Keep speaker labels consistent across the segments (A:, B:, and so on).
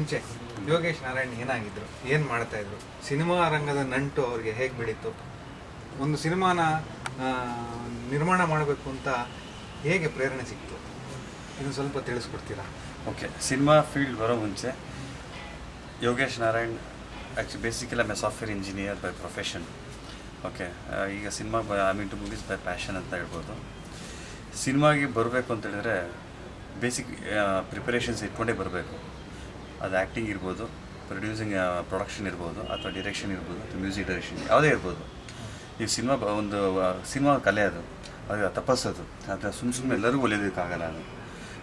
A: ಮುಂಚೆ ಯೋಗೇಶ್ ನಾರಾಯಣ್ ಏನಾಗಿದ್ರು, ಏನು ಮಾಡ್ತಾಯಿದ್ರು, ಸಿನಿಮಾ ರಂಗದ ನಂಟು ಅವ್ರಿಗೆ ಹೇಗೆ ಬೆಳೀತು, ಒಂದು ಸಿನಿಮಾನ ನಿರ್ಮಾಣ ಮಾಡಬೇಕು ಅಂತ ಹೇಗೆ ಪ್ರೇರಣೆ ಸಿಕ್ತು, ಇದನ್ನು ಸ್ವಲ್ಪ ತಿಳಿಸ್ಕೊಡ್ತೀರಾ?
B: ಓಕೆ, ಸಿನಿಮಾ ಫೀಲ್ಡ್ ಬರೋ ಮುಂಚೆ Yogesh Narayan actually basically I software engineer by profession. Okay, ಈಗ cinema I mean to movies by passion ಅಂತ ಹೇಳ್ಬೋದು. ಸಿನಿಮಾಗೆ ಬರಬೇಕು ಅಂತೇಳಿದರೆ ಬೇಸಿಕ್ ಪ್ರಿಪರೇಷನ್ಸ್ ಇಟ್ಕೊಂಡೇ ಬರಬೇಕು. ಅದು ಆ್ಯಕ್ಟಿಂಗ್ ಇರ್ಬೋದು, ಪ್ರೊಡಕ್ಷನ್ ಇರ್ಬೋದು, ಅಥವಾ ಡೈರೆಕ್ಷನ್ ಇರ್ಬೋದು, ಅಥವಾ ಮ್ಯೂಸಿಕ್ ಡೈರೆಕ್ಷನ್ ಯಾವುದೇ ಇರ್ಬೋದು. ಈ ಸಿನಿಮಾ ಕಲೆ ಅದು ತಪಸ್ಸೋದು. ಅದು ಸುಮ್ಮನೆ ಎಲ್ಲರಿಗೂ ಒಲಿಯೋದಕ್ಕಾಗಲ್ಲ ಅದು.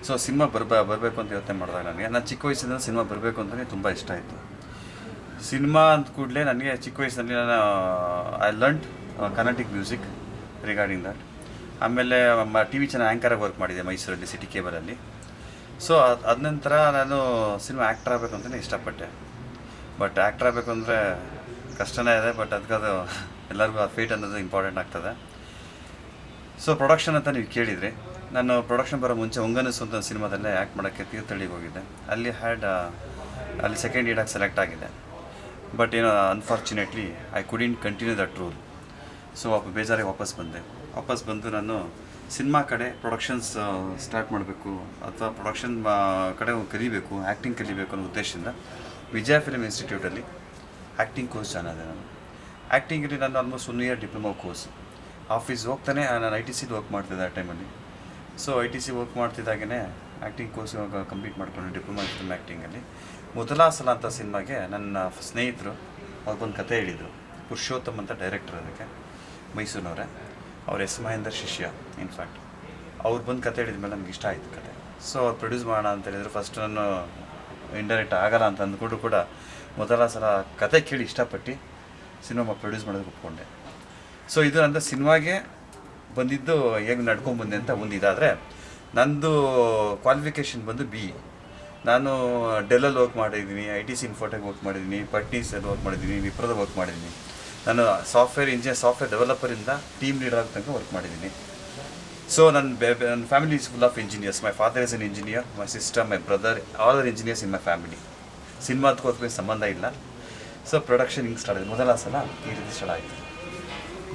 B: ಸೊ ಸಿನಿಮಾ ಬರಬೇಕು ಅಂತ ಯೋಚನೆ ಮಾಡಿದಾಗ ನಾನು ಚಿಕ್ಕ ವಯಸ್ಸಿಂದ ಸಿನಿಮಾ ಬರಬೇಕು ಅಂತಲೇ ತುಂಬ ಇಷ್ಟ ಆಯಿತು. ಸಿನಿಮಾ ಅಂದ ಕೂಡಲೇ ನನಗೆ ಚಿಕ್ಕ ವಯಸ್ಸಿನಲ್ಲಿ ನಾನು I learned Carnatic music regarding that. ಆಮೇಲೆ ಟಿ ವಿ ಚಾನಲ್ ಆ್ಯಂಕರಾಗಿ ವರ್ಕ್ ಮಾಡಿದೆ ಮೈಸೂರಲ್ಲಿ, ಸಿಟಿ ಕೇಬಲಲ್ಲಿ. ಸೊ ಅದ ನಂತರ ನಾನು ಸಿನಿಮಾ ಆ್ಯಕ್ಟರ್ ಆಗಬೇಕು ಅಂತಲೇ ಇಷ್ಟಪಟ್ಟೆ. ಬಟ್ ಆ್ಯಕ್ಟರ್ ಆಗಬೇಕು ಅಂದರೆ ಕಷ್ಟನೇ ಇದೆ, ಬಟ್ ಅದಕ್ಕದು ಎಲ್ಲರಿಗೂ ಆ ಫೇಟ್ ಅನ್ನೋದು ಇಂಪಾರ್ಟೆಂಟ್ ಆಗ್ತದೆ. ಸೊ ಪ್ರೊಡಕ್ಷನ್ ಅಂತ ನೀವು ಕೇಳಿದ್ರಿ. ನಾನು ಪ್ರೊಡಕ್ಷನ್ ಬರೋ ಮುಂಚೆ ಒಂಗನಸು ಅಂತ ಸಿನಿಮಾದಲ್ಲೇ ಆ್ಯಕ್ಟ್ ಮಾಡೋಕ್ಕೆ ತೀರ್ಥಹಳ್ಳಿಗೆ ಹೋಗಿದ್ದೆ. ಅಲ್ಲಿ ಸೆಕೆಂಡ್ ಲೀಡಾಗಿ ಸೆಲೆಕ್ಟ್ ಆಗಿದೆ. ಬಟ್ ಏನೋ unfortunately I couldn't continue that role. So ಬೇಜಾರಿಗೆ ವಾಪಸ್ ಬಂದು ನಾನು ಸಿನಿಮಾ ಕಡೆ ಪ್ರೊಡಕ್ಷನ್ಸ್ ಸ್ಟಾರ್ಟ್ ಮಾಡಬೇಕು, ಅಥವಾ ಪ್ರೊಡಕ್ಷನ್ ಕಡೆ ಕಲಿಬೇಕು, ಆ್ಯಕ್ಟಿಂಗ್ ಕಲಿಬೇಕು ಅನ್ನೋ ಉದ್ದೇಶದಿಂದ ವಿಜಯ ಫಿಲ್ಮ್ ಇನ್ಸ್ಟಿಟ್ಯೂಟಲ್ಲಿ ಆ್ಯಕ್ಟಿಂಗ್ ಕೋರ್ಸ್ ಜಾಯ್ನ್ ಆದೆ ನಾನು. ಆ್ಯಕ್ಟಿಂಗಲ್ಲಿ ನಾನು almost 1 year diploma course. Office ಹೋಗ್ತಾನೆ ನಾನು ITC ವರ್ಕ್ ಮಾಡ್ತಿದ್ದೆ ಆ ಟೈಮಲ್ಲಿ. ಸೊ ITC ವರ್ಕ್ ಮಾಡ್ತಿದ್ದಾಗೇ ಆ್ಯಕ್ಟಿಂಗ್ ಕೋರ್ಸ್ ಕಂಪ್ಲೀಟ್ ಮಾಡ್ಕೊಂಡು ಡಿಪ್ಲೊಮಾ ಫಿಲ್ಮ್ ಆ್ಯಕ್ಟಿಂಗಲ್ಲಿ ಮೊದಲ ಸಲ ಅಂತ ಸಿನಿಮಾಗೆ ನನ್ನ ಸ್ನೇಹಿತರು ಅವ್ರು ಬಂದು ಕತೆ ಹೇಳಿದರು. ಪುರುಷೋತ್ತಮ್ ಅಂತ ಡೈರೆಕ್ಟರ್, ಅದಕ್ಕೆ ಮೈಸೂರಿನವರೇ. ಅವ್ರ ಎಸ್ ಮಹೇಂದರ್ ಶಿಷ್ಯ ಇನ್ಫ್ಯಾಕ್ಟ್. ಅವ್ರು ಬಂದು ಕತೆ ಹೇಳಿದ ಮೇಲೆ ನನಗೆ ಇಷ್ಟ ಆಯಿತು ಕತೆ. ಸೊ ಅವ್ರು ಪ್ರೊಡ್ಯೂಸ್ ಮಾಡೋಣ ಅಂತ ಹೇಳಿದ್ರು. ಫಸ್ಟ್ ನಾನು ಇಂಡೈರೆಕ್ಟ್ ಆಗಲ್ಲ ಅಂತ ಅಂದ್ಕೊಂಡು ಕೂಡ ಮೊದಲ ಸಲ ಕತೆ ಕೇಳಿ ಇಷ್ಟಪಟ್ಟು ಸಿನಿಮಾ ಪ್ರೊಡ್ಯೂಸ್ ಮಾಡೋದಕ್ಕೆ ಒಪ್ಕೊಂಡೆ. ಸೊ ಇದು ನನ್ನ ಸಿನಿಮಾಗೆ ಬಂದಿದ್ದು ಹೇಗೆ ನಡ್ಕೊಂಡ್ಬಂದೆ ಅಂತ ಒಂದು ಇದಾದರೆ, ನಂದು ಕ್ವಾಲಿಫಿಕೇಷನ್ ಬಂದು BE. ನಾನು ಡೆಲ್ಲಲ್ಲಿ ವರ್ಕ್ ಮಾಡಿದ್ದೀನಿ, ITC ಇನ್ಫೋಟೆಕ್ ವರ್ಕ್ ಮಾಡಿದ್ದೀನಿ, ಪಟ್ನೀಸಲ್ಲಿ ವರ್ಕ್ ಮಾಡಿದ್ದೀನಿ, ವಿಪ್ರದ ವರ್ಕ್ ಮಾಡಿದ್ದೀನಿ. ನಾನು ಸಾಫ್ಟ್ವೇರ್ ಡೆವಲಪರಿಂದ ಟೀಮ್ ಲೀಡರ್ ಆಗೋ ತನಕ ವರ್ಕ್ ಮಾಡಿದ್ದೀನಿ. ಸೊ ನನ್ನ family is full of engineers. My father is an engineer, my sister, my brother, all are engineers in my family. ಸಿನಿಮಾದಕ್ಕೆ ಸಂಬಂಧ ಇಲ್ಲ. ಸೊ ಪ್ರೊಡಕ್ಷನ್ ಹಿಂಗೆ ಸ್ಟಾರ್ಟ್ ಆಯಿತು. ಮೊದಲ ಸಲ ಈ ರೀತಿ ಸ್ಟಾರ್ಟ್ ಆಯಿತು.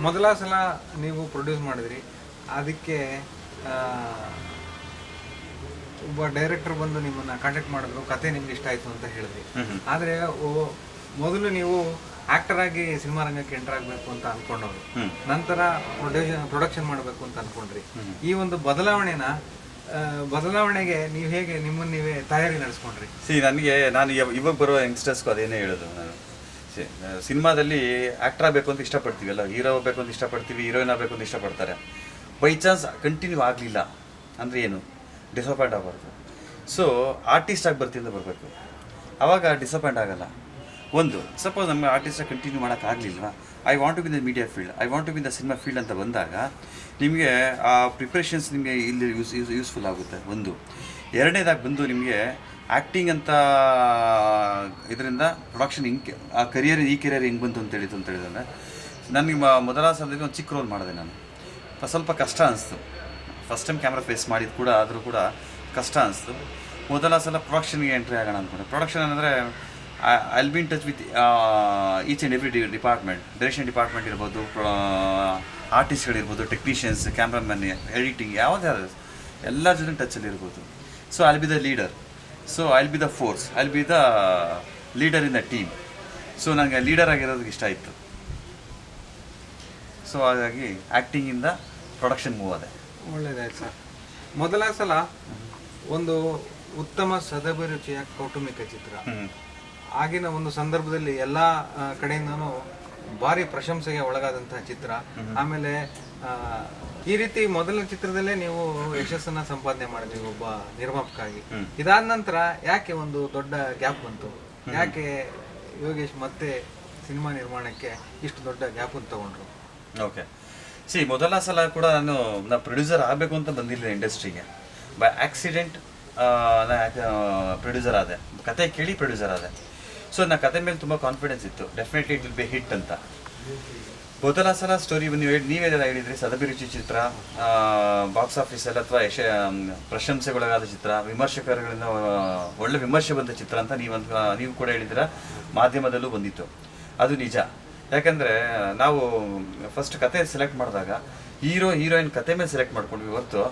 A: ಮೊದಲ ಸಲ ನೀವು ಪ್ರೊಡ್ಯೂಸ್ ಮಾಡಿದ್ರಿ, ಅದಕ್ಕೆ ಒಬ್ಬ ಡೈರೆಕ್ಟರ್ ಬಂದು ನಿಮ್ಮನ್ನು ಕಾಂಟ್ಯಾಕ್ಟ್ ಮಾಡಿದ್ರು, ಕತೆ ನಿಮ್ಗೆ ಇಷ್ಟ ಆಯಿತು ಅಂತ ಹೇಳಿದ್ರಿ. ಆದರೆ ಮೊದಲು ನೀವು ಆ್ಯಕ್ಟರ್ ಆಗಿ ಸಿನಿಮಾ ರಂಗಕ್ಕೆ ಎಂಟರ್ ಆಗಬೇಕು ಅಂತ ಅಂದ್ಕೊಂಡವ್ರು, ನಂತರ ಪ್ರೊಡಕ್ಷನ್ ಮಾಡಬೇಕು ಅಂತ ಅಂದ್ಕೊಂಡ್ರಿ. ಈ ಒಂದು ಬದಲಾವಣೆಗೆ ನೀವು ಹೇಗೆ ನಿಮ್ಮನ್ನು ನೀವೇ ತಯಾರಿ ನಡೆಸ್ಕೊಂಡ್ರಿ?
B: ನಾನು ಇವಾಗ ಬರುವ ಯಂಗ್ಸ್ಟರ್ಸ್ಗೂ ಅದೇನೇ ಹೇಳೋದು. ನಾನು ಸಿನಿಮಾದಲ್ಲಿ ಆ್ಯಕ್ಟರ್ ಆಗಬೇಕು ಅಂತ ಇಷ್ಟಪಡ್ತೀವಲ್ಲ, ಹೀರೋ ಆಗಬೇಕು ಅಂತ ಇಷ್ಟಪಡ್ತೀವಿ, ಹೀರೋಯಿನ್ ಆಗಬೇಕು ಅಂತ ಇಷ್ಟಪಡ್ತಾರೆ. ಬೈ ಚಾನ್ಸ್ ಕಂಟಿನ್ಯೂ ಆಗಲಿಲ್ಲ ಅಂದರೆ ಏನು, ಡಿಸಪಾಯಿಂಟ್ ಆಗಬಾರ್ದು. ಸೊ ಆರ್ಟಿಸ್ಟ್ ಆಗಿ ಬರ್ತಿಂದ ಬರಬೇಕು, ಆವಾಗ ಡಿಸಪಾಯಿಂಟ್ ಆಗಲ್ಲ. ಒಂದು ಸಪೋಸ್ ನಮಗೆ ಆರ್ಟಿಸ್ಟಾಗಿ ಕಂಟಿನ್ಯೂ ಮಾಡೋಕ್ಕಾಗಲಿಲ್ವಾ, I want to be the media field, I want to be the cinema field ಅಂತ ಬಂದಾಗ ನಿಮಗೆ ಆ ಪ್ರಿಪ್ರೇಷನ್ಸ್ ನಿಮಗೆ ಇಲ್ಲಿ ಯೂಸ್ಫುಲ್ ಆಗುತ್ತೆ. ಒಂದು ಎರಡನೇದಾಗಿ ಬಂದು ನಿಮಗೆ ಆ್ಯಕ್ಟಿಂಗ್ ಅಂತ ಇದರಿಂದ ಪ್ರೊಡಕ್ಷನ್ ಹಿಂಗೆ ಈ ಕೆರಿಯರ್ ಹಿಂಗೆ ಬಂತು ಅಂತ ಹೇಳಿದ್ರೆ, ನನಗೆ ಮೊದಲ ಸಲದಲ್ಲಿ ಒಂದು ಚಿಕ್ಕ ರೋಲ್ ಮಾಡಿದೆ ನಾನು. ಸ್ವಲ್ಪ ಕಷ್ಟ ಅನಿಸ್ತು. ಫಸ್ಟ್ ಟೈಮ್ ಕ್ಯಾಮ್ರಾ ಫೇಸ್ ಮಾಡಿದ್ದು ಕೂಡ, ಆದರೂ ಕೂಡ ಕಷ್ಟ ಅನಿಸ್ತು. ಮೊದಲ ಸಲ ಪ್ರೊಡಕ್ಷನ್ಗೆ ಎಂಟ್ರಿ ಆಗೋಣ ಅಂದ್ಕೊಂಡೆ. ಪ್ರೊಡಕ್ಷನ್ ಅಂದರೆ I will be in touch with each and every department. Direction department ಇರ್ಬೋದು, ಆರ್ಟಿಸ್ಟ್ಗಳಿರ್ಬೋದು, ಟೆಕ್ನಿಷಿಯನ್ಸ್, ಕ್ಯಾಮ್ರಾಮನ್, ಎಡಿಟಿಂಗ್, ಯಾವುದಾದ್ರು ಎಲ್ಲ ಜೊತೆ ಟಚಲ್ಲಿ ಇರ್ಬೋದು. So I will be the leader. So I will be the force, I will be the leader in the team. So ನನಗೆ leader ಆಗಿರೋದಕ್ಕೆ ಇಷ್ಟ ಇತ್ತು. So ಹಾಗಾಗಿ ಆ್ಯಕ್ಟಿಂಗಿಂದ production move ಆದೆ.
A: ಒಳ್ಳೆಯದಾಯ್ತು ಸರ್. ಮೊದಲ ಸಲ ಒಂದು ಉತ್ತಮ ಸದಭಿರುಚಿಯ ಕೌಟುಂಬಿಕ ಚಿತ್ರ, ಆಗಿನ ಒಂದು ಸಂದರ್ಭದಲ್ಲಿ ಎಲ್ಲ ಕಡೆಯಿಂದನೂ ಭಾರಿ ಪ್ರಶಂಸೆಗೆ ಒಳಗಾದಂತಹ ಚಿತ್ರ. ಆಮೇಲೆ ಈ ರೀತಿ ಮೊದಲ ಚಿತ್ರದಲ್ಲೇ ನೀವು ಯಶಸ್ಸನ್ನ ಸಂಪಾದನೆ ಮಾಡಿದ್ರಿ ಒಬ್ಬ ನಿರ್ಮಾಪಕ ಆಗಿ. ಇದಾದ ನಂತರ ಯಾಕೆ ಒಂದು ದೊಡ್ಡ ಗ್ಯಾಪ್ ಬಂತು? ಯಾಕೆ ಯೋಗೇಶ್ ಮತ್ತೆ ಸಿನಿಮಾ ನಿರ್ಮಾಣಕ್ಕೆ ಇಷ್ಟು ದೊಡ್ಡ ಗ್ಯಾಪ್ ತಗೊಂಡ್ರು?
B: ಓಕೆ, ಮೊದಲ ಸಲ ಕೂಡ ನಾನು ಪ್ರೊಡ್ಯೂಸರ್ ಆಗಬೇಕು ಅಂತ ಬಂದಿಲ್ಲ ಇಂಡಸ್ಟ್ರಿಗೆ. ಬೈ ಆಕ್ಸಿಡೆಂಟ್ ಪ್ರೊಡ್ಯೂಸರ್ ಆದೆ. ಕತೆ ಕೇಳಿ ಪ್ರೊಡ್ಯೂಸರ್ ಆದೆ. ಸೊ ನನ್ನ ಕತೆ ಮೇಲೆ ತುಂಬ ಕಾನ್ಫಿಡೆನ್ಸ್ ಇತ್ತು, definitely it will be hit ಅಂತ. ಮೊದಲ ಸಲ ಸ್ಟೋರಿ ನೀವೆಲ್ಲ ಹೇಳಿದ್ರಿ ಸದಭಿರುಚಿ ಚಿತ್ರ ಬಾಕ್ಸ್ ಆಫೀಸಲ್ಲಿ ಅಥವಾ ಪ್ರಶಂಸೆಗೊಳಗಾದ ಚಿತ್ರ, ವಿಮರ್ಶಕರುಗಳಿಂದ ಒಳ್ಳೆ ವಿಮರ್ಶೆ ಬಂದ ಚಿತ್ರ ಅಂತ ನೀವು ಕೂಡ ಹೇಳಿದಿರ. ಮಾಧ್ಯಮದಲ್ಲೂ ಬಂದಿತ್ತು, ಅದು ನಿಜ. ಯಾಕಂದರೆ ನಾವು ಫಸ್ಟ್ ಕತೆ ಸೆಲೆಕ್ಟ್ ಮಾಡಿದಾಗ ಹೀರೋಯಿನ್ ಕತೆ ಮೇಲೆ ಸೆಲೆಕ್ಟ್ ಮಾಡ್ಕೊಂಡ್ವಿ ಹೊರತು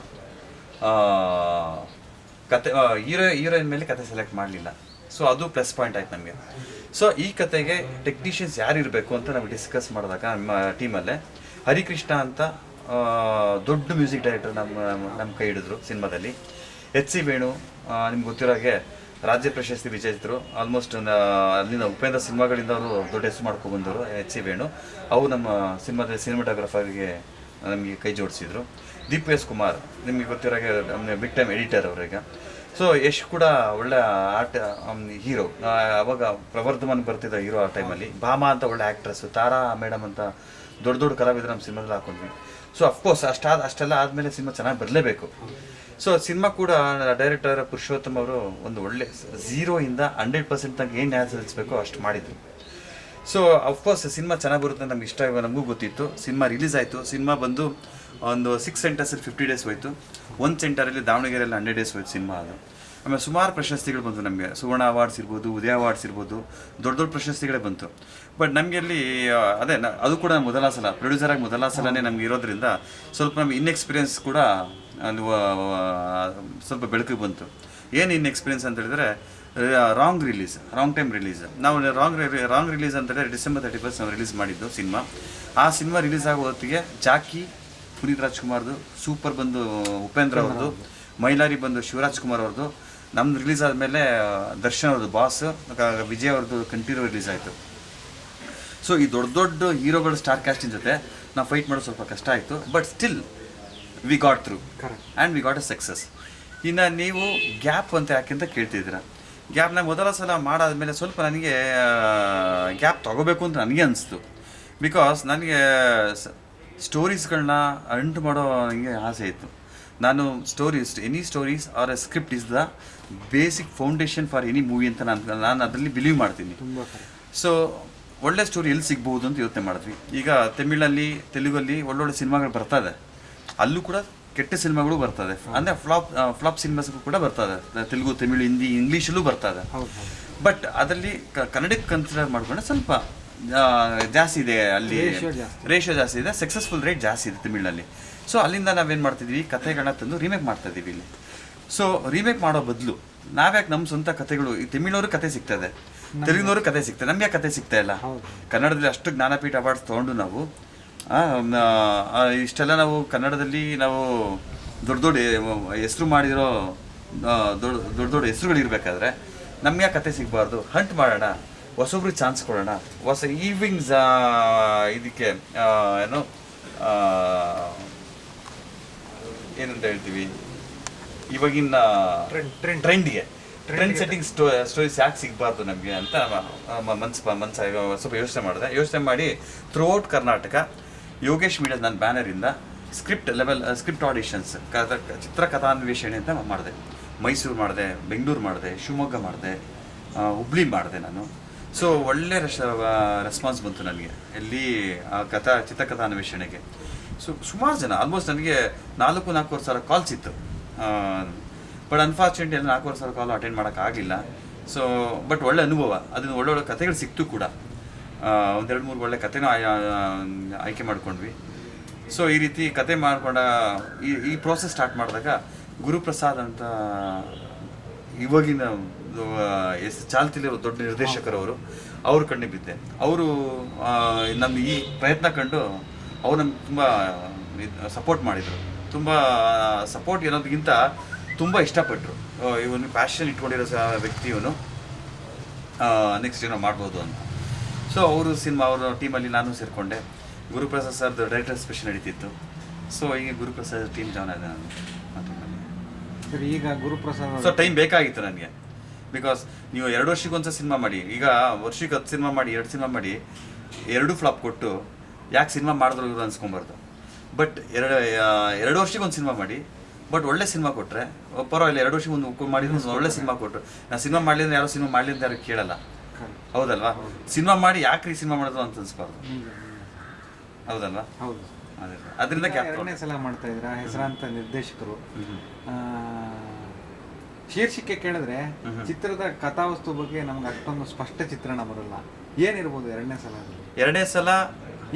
B: ಹೀರೋಯಿನ್ ಮೇಲೆ ಕತೆ ಸೆಲೆಕ್ಟ್ ಮಾಡಲಿಲ್ಲ. ಸೊ ಅದು ಪ್ಲಸ್ ಪಾಯಿಂಟ್ ಆಯ್ತು ನಮಗೆ. ಸೊ ಈ ಕತೆಗೆ ಟೆಕ್ನಿಷಿಯನ್ಸ್ ಯಾರು ಇರಬೇಕು ಅಂತ ನಾವು ಡಿಸ್ಕಸ್ ಮಾಡಿದಾಗ ನಮ್ಮ ಟೀಮಲ್ಲೇ ಹರಿಕೃಷ್ಣ ಅಂತ ದೊಡ್ಡ ಮ್ಯೂಸಿಕ್ ಡೈರೆಕ್ಟರ್ ನಮ್ಮ ಕೈ ಹಿಡಿದ್ರು ಸಿನಿಮಾದಲ್ಲಿ. HC ವೇಣು ನಿಮ್ಗೆ ಗೊತ್ತಿರೋ ಹಾಗೆ ರಾಜ್ಯ ಪ್ರಶಸ್ತಿ ವಿಜೇತರು. ಆಲ್ಮೋಸ್ಟ್ ಅಲ್ಲಿಂದ ಉಪೇಂದ್ರ ಸಿನಿಮಾಗಳಿಂದ ಅವರು ದೊಡ್ಡ ಹೆಸರು ಮಾಡ್ಕೊಬಂದವರು HC ವೇಣು. ಅವರು ನಮ್ಮ ಸಿನಿಮಾದಲ್ಲಿ ಸಿನಿಮಾಟೋಗ್ರಫರ್ಗೆ ನಮಗೆ ಕೈ ಜೋಡಿಸಿದ್ರು. ದೀಪ್ ಎಸ್ ಕುಮಾರ್ ನಿಮಗೆ ಗೊತ್ತಿರೋ ಹಾಗೆ ಬಿಗ್ ಟೈಮ್ ಎಡಿಟರ್ ಅವರೀಗ. ಸೊ ಯಶ್ ಕೂಡ ಒಳ್ಳೆ ಆರ್ಟ್ ಹೀರೋ, ಅವಾಗ ಪ್ರವರ್ಧಮಾನ್ ಬರ್ತಿದ್ದ ಹೀರೋ ಆ ಟೈಮಲ್ಲಿ. ಭಾಮಾ ಅಂತ ಒಳ್ಳೆ ಆ್ಯಕ್ಟ್ರೆಸ್, ತಾರಾ ಮೇಡಮ್ ಅಂತ ದೊಡ್ಡ ದೊಡ್ಡ ಕಲಾವಿದರು ನಮ್ಮ ಸಿನಿಮಾದಲ್ಲಿ ಹಾಕೊಂಡ್ವಿ. ಸೊ ಅಫ್ಕೋರ್ಸ್ ಅಷ್ಟೆಲ್ಲ ಆದಮೇಲೆ ಸಿನಿಮಾ ಚೆನ್ನಾಗಿ ಬರಲೇಬೇಕು. ಸೊ ಸಿನಿಮಾ ಕೂಡ ಡೈರೆಕ್ಟರ್ ಪುರುಷೋತ್ತಮ್ ಅವರು ಒಂದು ಒಳ್ಳೆ 0ಇಂದ 100% ತನಕ ಏನು ನ್ಯಾಯ ಸಲ್ಲಿಸಬೇಕು ಅಷ್ಟು ಮಾಡಿದ್ರು. ಸೊ ಅಫ್ಕೋರ್ಸ್ ಸಿನಿಮಾ ಚೆನ್ನಾಗಿ ಬರುತ್ತೆ ನಮ್ಗೆ ಇಷ್ಟ, ನಮಗೂ ಗೊತ್ತಿತ್ತು. ಸಿನಿಮಾ ರಿಲೀಸ್ ಆಯಿತು. ಸಿನಿಮಾ ಬಂದು ಒಂದು 6 ಸೆಂಟರ್ಸಲ್ಲಿ 50 ಡೇಸ್ ಹೋಯಿತು. 1 ಸೆಂಟರಲ್ಲಿ ದಾವಣಗೆರೆಯಲ್ಲಿ 100 ಡೇಸ್ ಹೋಯ್ತು ಸಿನಿಮಾ. ಅದು ಆಮೇಲೆ ಸುಮಾರು ಪ್ರಶಸ್ತಿಗಳು ಬಂತು ನಮಗೆ. ಸುವರ್ಣ ಅವಾರ್ಡ್ಸ್ ಇರ್ಬೋದು, ಉದಯ ಅವಾರ್ಡ್ಸ್ ಇರ್ಬೋದು, ದೊಡ್ಡ ದೊಡ್ಡ ಪ್ರಶಸ್ತಿಗಳೇ ಬಂತು. ಬಟ್ ನಮಗೆ ಅಲ್ಲಿ ಅದೇ ಅದು ಕೂಡ ಮೊದಲ ಸಲ ಪ್ರೊಡ್ಯೂಸರಾಗಿ ಮೊದಲ ಸಲನೇ ನಮ್ಗೆ ಇರೋದ್ರಿಂದ ಸ್ವಲ್ಪ ನಮ್ಗೆ ಇನ್ಎಕ್ಸ್ಪೀರಿಯನ್ಸ್ ಕೂಡ ಅಲ್ಲಿ ಸ್ವಲ್ಪ ಬೆಳಕಿಗೆ ಬಂತು. ಏನು ಇನ್ಎಕ್ಸ್ಪೀರಿಯನ್ಸ್ ಅಂತ ಹೇಳಿದ್ರೆ ರಾಂಗ್ ಟೈಮ್ ರಿಲೀಸ್. ನಾವು ರಾಂಗ್ ರಿಲೀಸ್ ಅಂತ ಹೇಳಿದ್ರೆ December 31 ನಾವು ರಿಲೀಸ್ ಮಾಡಿದ್ದು ಸಿನಿಮಾ. ಆ ಸಿನಿಮಾ ರಿಲೀಸ್ ಆಗೋ ಹೊತ್ತಿಗೆ ಜಾಕಿ ಪುನೀತ್ ರಾಜ್ಕುಮಾರ್ದು, ಸೂಪರ್ ಬಂದು ಉಪೇಂದ್ರ ಅವ್ರದ್ದು, ಮೈಲಾರಿ ಬಂದು ಶಿವರಾಜ್ ಕುಮಾರ್ ಅವ್ರದ್ದು, ನಮ್ದು ರಿಲೀಸ್ ಆದಮೇಲೆ ದರ್ಶನ್ ಅವ್ರದ್ದು ಬಾಸ್, ವಿಜಯ್ ಅವ್ರದ್ದು ಕಂಟಿನ್ಯೂ ರಿಲೀಸ್ ಆಯಿತು. ಸೊ ಈ ದೊಡ್ಡ ದೊಡ್ಡ ಹೀರೋಗಳು ಸ್ಟಾರ್ ಕ್ಯಾಸ್ಟಿನ ಜೊತೆ ನಾವು ಫೈಟ್ ಮಾಡೋದು ಸ್ವಲ್ಪ ಕಷ್ಟ ಆಯಿತು. But still we got through and we got A success. ಇನ್ನು ನೀವು ಗ್ಯಾಪ್ ಅಂತ ಯಾಕೆಂತ ಕೇಳ್ತಿದ್ದೀರ. ಗ್ಯಾಪ್ನ ಮೊದಲ ಸಲ ಮಾಡಾದ್ಮೇಲೆ ಸ್ವಲ್ಪ ನನಗೆ ಗ್ಯಾಪ್ ತೊಗೋಬೇಕು ಅಂತ ನನಗೆ ಅನಿಸ್ತು. ಬಿಕಾಸ್ ನನಗೆ ಸ್ಟೋರೀಸ್ಗಳನ್ನ ಅಂಟು ಮಾಡೋ ನನಗೆ ಆಸೆ ಇತ್ತು. ನಾನು any stories or a script is the basic foundation for any movie ಅಂತ ನಾನು ಅದರಲ್ಲಿ ಬಿಲೀವ್ ಮಾಡ್ತೀನಿ. ಸೊ ಒಳ್ಳೆ ಸ್ಟೋರಿ ಎಲ್ಲಿ ಸಿಗ್ಬೋದು ಅಂತ ಯೋಚನೆ ಮಾಡಿದ್ವಿ. ಈಗ ತಮಿಳಲ್ಲಿ, ತೆಲುಗಲ್ಲಿ ಒಳ್ಳೊಳ್ಳೆ ಸಿನಿಮಾಗಳು ಬರ್ತದೆ, ಅಲ್ಲೂ ಕೂಡ ಕೆಟ್ಟ ಸಿನಿಮಾಗಳು ಬರ್ತದೆ. ಅಂದರೆ ಫ್ಲಾಪ್ ಸಿನಿಮಾಸ್ಗೂ ಕೂಡ ಬರ್ತದೆ. ತೆಲುಗು, ತಮಿಳು, ಹಿಂದಿ, ಇಂಗ್ಲೀಷಲ್ಲೂ ಬರ್ತದೆ. ಬಟ್ ಅದರಲ್ಲಿ ಕನ್ನಡಕ್ಕೆ ಕನ್ಸಿಡರ್ ಮಾಡ್ಕೊಂಡ್ರೆ ಸ್ವಲ್ಪ ಜಾಸ್ತಿ ಇದೆ, ಅಲ್ಲಿ ರೇಷಿಯೋ ಜಾಸ್ತಿ ಇದೆ, ಸಕ್ಸಸ್ಫುಲ್ ರೇಟ್ ಜಾಸ್ತಿ ಇದೆ ತಮಿಳಲ್ಲಿ. ಸೊ ಅಲ್ಲಿಂದ ನಾವೇನು ಮಾಡ್ತಿದ್ವಿ, ಕಥೆಗಳನ್ನ ತಂದು ರೀಮೇಕ್ ಮಾಡ್ತಾಯಿದ್ದೀವಿ ಇಲ್ಲಿ. ಸೊ ರೀಮೇಕ್ ಮಾಡೋ ಬದಲು ನಾವ್ಯಾಕೆ ನಮ್ಮ ಸ್ವಂತ ಕಥೆಗಳು, ಈ ತಮಿಳವ್ರಿಗೆ ಕತೆ ಸಿಗ್ತದೆ, ತೆಲುಗಿನವ್ರು ಕತೆ ಸಿಗ್ತದೆ, ನಮ್ಗೆ ಯಾಕೆ ಕತೆ ಸಿಗ್ತಾ ಇಲ್ಲ? ಕನ್ನಡದಲ್ಲಿ ಅಷ್ಟು ಜ್ಞಾನಪೀಠ ಅವಾರ್ಡ್ಸ್ ತೊಗೊಂಡು ನಾವು ಇಷ್ಟೆಲ್ಲ ನಾವು ಕನ್ನಡದಲ್ಲಿ ನಾವು ದೊಡ್ಡ ದೊಡ್ಡ ಹೆಸರು ಮಾಡಿರೋ ದೊಡ್ಡ ಹೆಸರುಗಳಿರ್ಬೇಕಾದ್ರೆ ನಮ್ಗೆ ಯಾಕೆ ಕತೆ ಸಿಗಬಾರ್ದು? ಹಂಟ್ ಮಾಡೋಣ, ಹೊಸೊಬ್ರಿಗೆ ಚಾನ್ಸ್ ಕೊಡೋಣ, ಹೊಸ ಈವಿಂಗ್ಸ್ ಇದಕ್ಕೆ ಏನಂತ ಹೇಳ್ತೀವಿ, ಇವಾಗಿನ ಟ್ರೆಂಡ್ ಸೆಟ್ಟಿಂಗ್ ಸ್ಟೋರೀಸ್ ಯಾಕೆ ಸಿಗಬಾರ್ದು ನಮಗೆ ಅಂತ ಮನಸ್ಸಾಗಿ ಸ್ವಲ್ಪ ಯೋಚನೆ ಮಾಡಿ ಥ್ರೂಔಟ್ ಕರ್ನಾಟಕ ಯೋಗೇಶ್ ಮೀಡಿಯಾ ನನ್ನ ಬ್ಯಾನರಿಂದ ಸ್ಕ್ರಿಪ್ಟ್ ಆಡಿಷನ್ಸ್, ಚಿತ್ರಕಥಾನ್ವೇಷಣೆ ಅಂತ ಮಾಡಿದೆ. ಮೈಸೂರು ಮಾಡಿದೆ, ಬೆಂಗಳೂರು ಮಾಡಿದೆ, ಶಿವಮೊಗ್ಗ ಮಾಡಿದೆ, ಹುಬ್ಳಿ ಮಾಡಿದೆ ನಾನು. ಸೊ ಒಳ್ಳೆ ರೆಸ್ಪಾನ್ಸ್ ಬಂತು ನನಗೆ ಎಲ್ಲಿ ಚಿತ್ರಕಥಾನ್ವೇಷಣೆಗೆ. ಸೊ ಸುಮಾರು ಜನ, ಆಲ್ಮೋಸ್ಟ್ ನನಗೆ 4,000 ಸಾವಿರ ಕಾಲ್ಸ್ ಇತ್ತು. ಬಟ್ ಅನ್ಫಾರ್ಚುನೇಟ್ಲಿ 4,000 ಸಾವಿರ ಕಾಲ್ ಅಟೆಂಡ್ ಮಾಡೋಕ್ಕಾಗಲಿಲ್ಲ. ಸೊ ಬಟ್ ಒಳ್ಳೆ ಅನುಭವ, ಅದನ್ನು ಒಳ್ಳೊಳ್ಳೆ ಕಥೆಗಳು ಸಿಕ್ತು ಕೂಡ. 1-2-3 ಒಳ್ಳೆ ಕಥೆನೂ ಆಯ್ಕೆ ಮಾಡ್ಕೊಂಡ್ವಿ. ಸೊ ಈ ರೀತಿ ಕತೆ ಮಾಡ್ಕೊಂಡ ಈ ಪ್ರೋಸೆಸ್ ಸ್ಟಾರ್ಟ್ ಮಾಡಿದಾಗ ಗುರುಪ್ರಸಾದ್ ಅಂತ ಇವಾಗಿನ ಚಾಲ್ತಿಲಿರೋ ದೊಡ್ಡ ನಿರ್ದೇಶಕರವರು, ಅವ್ರ ಕಣ್ಣಿಗೆ ಬಿದ್ದೆ. ಅವರು ನಮ್ಮ ಈ ಪ್ರಯತ್ನ ಕಂಡು ಅವ್ರು ನಮ್ಗೆ ತುಂಬ ಸಪೋರ್ಟ್ ಮಾಡಿದರು. ತುಂಬ ಸಪೋರ್ಟ್ ಅನ್ನೋದಕ್ಕಿಂತ ತುಂಬ ಇಷ್ಟಪಟ್ಟರು. ಇವನು ಪ್ಯಾಷನ್ ಇಟ್ಕೊಂಡಿರೋ ವ್ಯಕ್ತಿ ಇವನು, ನೆಕ್ಸ್ಟ್ ಏನೋ ಮಾಡ್ಬೋದು ಅಂತ. ಸೊ ಅವರು ಅವ್ರ ಟೀಮಲ್ಲಿ ನಾನು ಸೇರಿಕೊಂಡೆ. ಗುರುಪ್ರಸಾದ್ ಸರ್ದು ಡೈರೆಕ್ಟರ್ ಸ್ಪೆಷಲ್ ನಡೀತಿತ್ತು. ಸೊ ಈಗ ಗುರುಪ್ರಸಾದ್ ಟೀಮ್ ಜಾಯ್ನ್ ಆಗಿದೆ ನಾನು ಆ ಟೀಮಲ್ಲಿ.
A: ಈಗ ಗುರುಪ್ರಸಾದ್
B: ಸೊ ಟೈಮ್ ಬೇಕಾಗಿತ್ತು ನನಗೆ. ಬಿಕಾಸ್ ನೀವು 2 ವರ್ಷಕ್ಕೆ ಒಂದ್ಸಲ ಸಿನಿಮಾ ಮಾಡಿ, ಈಗ ವರ್ಷಕ್ಕೆ 10 ಸಿನಿಮಾ ಮಾಡಿ, 2 ಸಿನಿಮಾ ಮಾಡಿ 2 ಫ್ಲಾಪ್ ಕೊಟ್ಟು ಯಾಕೆ ಸಿನಿಮಾ ಮಾಡಿದ್ರು ಇವರು ಅನ್ಸ್ಕೊಂಬಾರ್ದು. ಬಟ್ 2 ವರ್ಷಕ್ಕೆ ಒಂದು ಸಿನಿಮಾ ಮಾಡಿ, ಬಟ್ ಒಳ್ಳೆ ಸಿನಿಮಾ ಕೊಟ್ಟರೆ ಪರವಾಗಿಲ್ಲ. 2 ವರ್ಷಕ್ಕೆ ಒಂದು ಮಾಡಿದ್ರು ಒಳ್ಳೆ ಸಿನಿಮಾ ಕೊಟ್ಟರು. ನಾನು ಸಿನಿಮಾ ಮಾಡಲಿ ಅಂದ್ರೆ ಯಾರೋ ಸಿನಿಮಾ ಮಾಡಲಿ ಅಂತ ಯಾರು ಕೇಳಲ್ಲ, ಹೌದಲ್ವಾ? ಸಿನಿಮಾ ಮಾಡಿ ಯಾಕೆ ಸಿನಿಮಾ ಮಾಡೋದು ಅಂತ ಅನ್ಸ್ಬಾರ್ದು. ಹೌದಲ್ವಾ?
A: ಹೌದು.
B: ಅದೇ ಅದರಿಂದ
A: ಎರಡನೇ ಸಲ ಮಾಡ್ತಾ ಇದ್ರ ಹೆಸರಾಂತ ನಿರ್ದೇಶಕರು. ಶೀರ್ಷಿಕೆ ಕೇಳಿದ್ರೆ ಚಿತ್ರದ ಕಥಾವಸ್ತು ಬಗ್ಗೆ ನಮ್ಗೆ ಅಷ್ಟೊಂದು ಸ್ಪಷ್ಟ ಚಿತ್ರಣ ಬರಲ್ಲ. ಏನಿರ್ಬೋದು ಎರಡನೇ ಸಲ?
B: ಎರಡನೇ ಸಲ